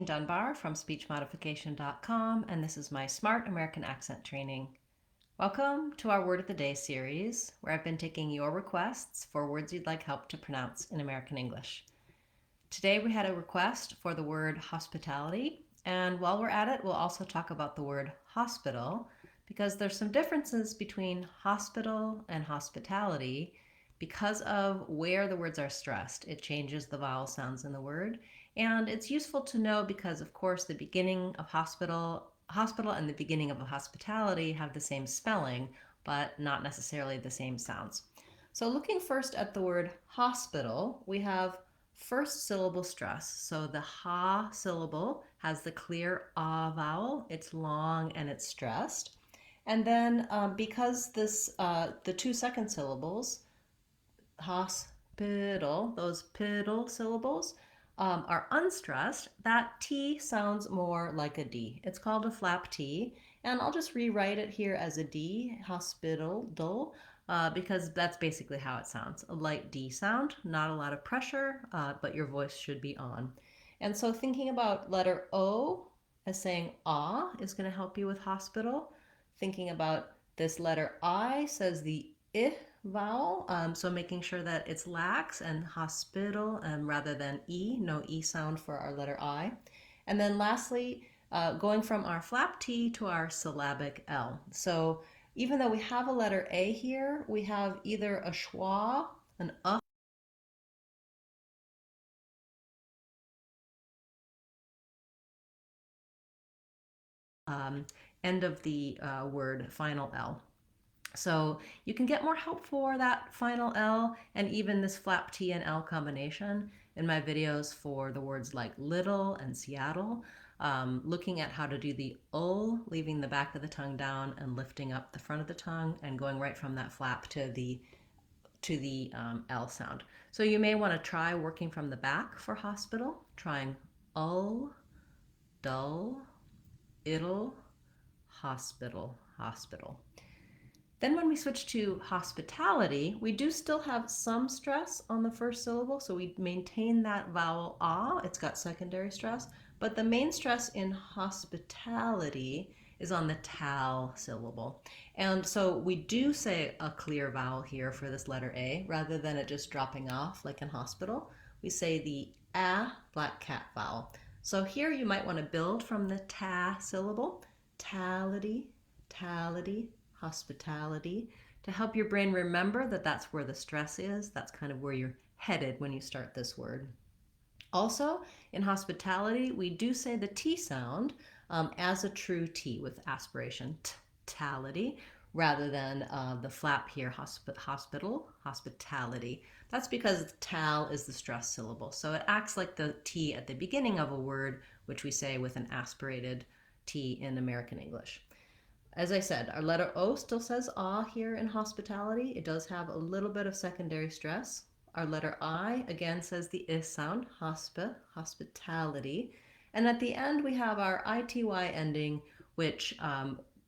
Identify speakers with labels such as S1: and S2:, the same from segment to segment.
S1: Dunbar from speechmodification.com, and this is my Smart American Accent Training. Welcome to our Word of the Day series, where I've been taking your requests for words you'd like help to pronounce in American English. Today we had a request for the word hospitality, and while we're at it, we'll also talk about the word hospital, because there's some differences between hospital and hospitality because of where the words are stressed. It changes the vowel sounds in the word, and it's useful to know because, of course, the beginning of hospital and the beginning of hospitality have the same spelling, but not necessarily the same sounds. So looking first at the word hospital, we have first syllable stress. So the ha syllable has the clear ah vowel. It's long and it's stressed. And then because the two second syllables, hospital, those piddle syllables, are unstressed, that T sounds more like a D. It's called a flap T, and I'll just rewrite it here as a D, hospital, dull, because that's basically how it sounds. A light D sound, not a lot of pressure, but your voice should be on. And so thinking about letter O as saying ah is going to help you with hospital. Thinking about this letter I says the I vowel, so making sure that it's lax and hospital rather than E, no E sound for our letter I. And then lastly, going from our flap T to our syllabic L. So even though we have a letter A here, we have either a schwa, an end of the word final L. So you can get more help for that final L and even this flap T and L combination in my videos for the words like little and Seattle, looking at how to do the O, leaving the back of the tongue down and lifting up the front of the tongue and going right from that flap to the L sound. So you may want to try working from the back for hospital, trying O, dull, it'll, hospital, hospital. Then when we switch to hospitality, we do still have some stress on the first syllable, so we maintain that vowel ah, it's got secondary stress, but the main stress in hospitality is on the tal syllable. And so we do say a clear vowel here for this letter A, rather than it just dropping off like in hospital. We say the a black cat vowel. So here you might want to build from the ta syllable, tality, tality, hospitality, to help your brain remember that that's where the stress is. That's kind of where you're headed when you start this word. Also, in hospitality, we do say the T sound as a true T with aspiration, tality, rather than the flap here, hospital, hospitality. That's because tal is the stress syllable. So it acts like the T at the beginning of a word, which we say with an aspirated T in American English. As I said, our letter O still says ah here in hospitality. It does have a little bit of secondary stress. Our letter I again says the I sound, hospitality. And at the end we have our ity ending, which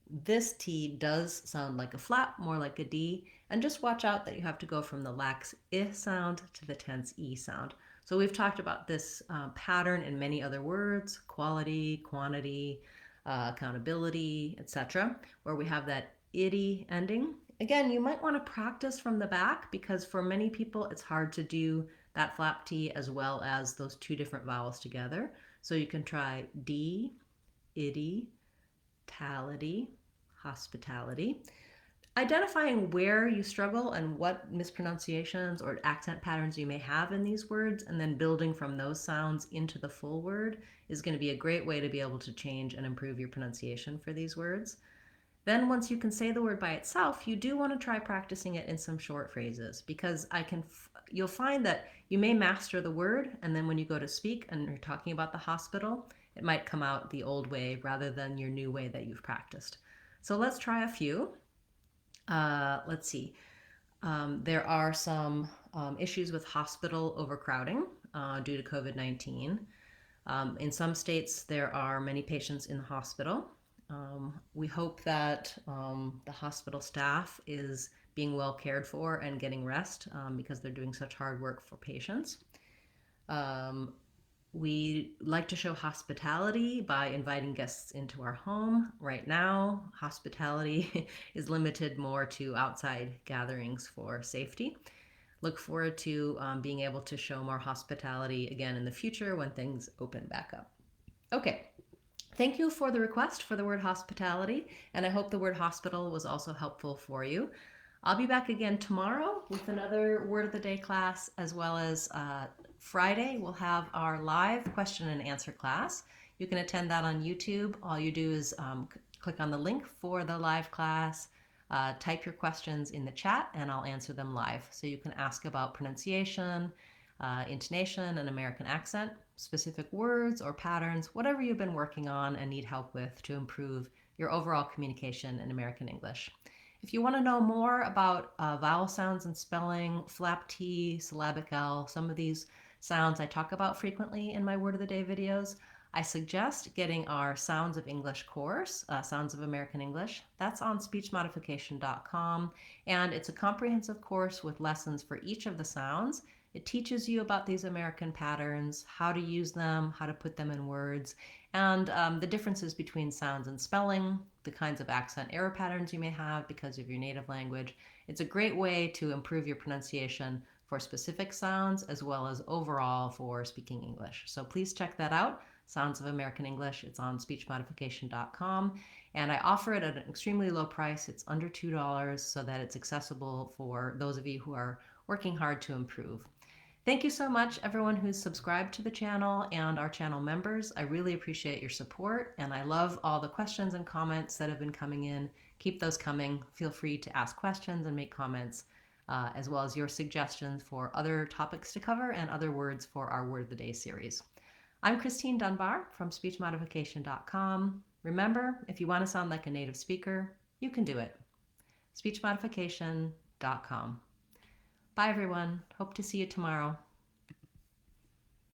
S1: this T does sound like a flap, more like a D. And just watch out that you have to go from the lax I sound to the tense E sound. So we've talked about this pattern in many other words, quality, quantity, accountability, etc., where we have that itty ending. Again, you might want to practice from the back because for many people it's hard to do that flap T as well as those two different vowels together. So you can try D, itty, tality, hospitality. Identifying where you struggle and what mispronunciations or accent patterns you may have in these words, and then building from those sounds into the full word is going to be a great way to be able to change and improve your pronunciation for these words. Then once you can say the word by itself, you do want to try practicing it in some short phrases because you'll find that you may master the word, and then when you go to speak and you're talking about the hospital, it might come out the old way rather than your new way that you've practiced. So let's try a few. Let's see. There are some issues with hospital overcrowding due to COVID-19. In some states, there are many patients in the hospital. We hope that the hospital staff is being well cared for and getting rest because they're doing such hard work for patients. We like to show hospitality by inviting guests into our home. Right now, hospitality is limited more to outside gatherings for safety. Look forward to being able to show more hospitality again in the future when things open back up. Okay, thank you for the request for the word hospitality, and I hope the word hospital was also helpful for you. I'll be back again tomorrow with another word of the day class, as well as Friday, we'll have our live question and answer class. You can attend that on YouTube. All you do is click on the link for the live class, type your questions in the chat, and I'll answer them live. So you can ask about pronunciation, intonation, and American accent, specific words or patterns, whatever you've been working on and need help with to improve your overall communication in American English. If you want to know more about vowel sounds and spelling, flap T, syllabic L, some of these sounds I talk about frequently in my Word of the Day videos, I suggest getting our Sounds of English course, Sounds of American English. That's on speechmodification.com, and it's a comprehensive course with lessons for each of the sounds. It teaches you about these American patterns, how to use them, how to put them in words, and the differences between sounds and spelling, the kinds of accent error patterns you may have because of your native language. It's a great way to improve your pronunciation for specific sounds as well as overall for speaking English. So please check that out, Sounds of American English. It's on speechmodification.com, and I offer it at an extremely low price. It's under $2 so that it's accessible for those of you who are working hard to improve. Thank you so much, everyone who's subscribed to the channel and our channel members. I really appreciate your support, and I love all the questions and comments that have been coming in. Keep those coming. Feel free to ask questions and make comments, as well as your suggestions for other topics to cover and other words for our Word of the Day series. I'm Christine Dunbar from SpeechModification.com. Remember, if you want to sound like a native speaker, you can do it. SpeechModification.com. Bye, everyone. Hope to see you tomorrow.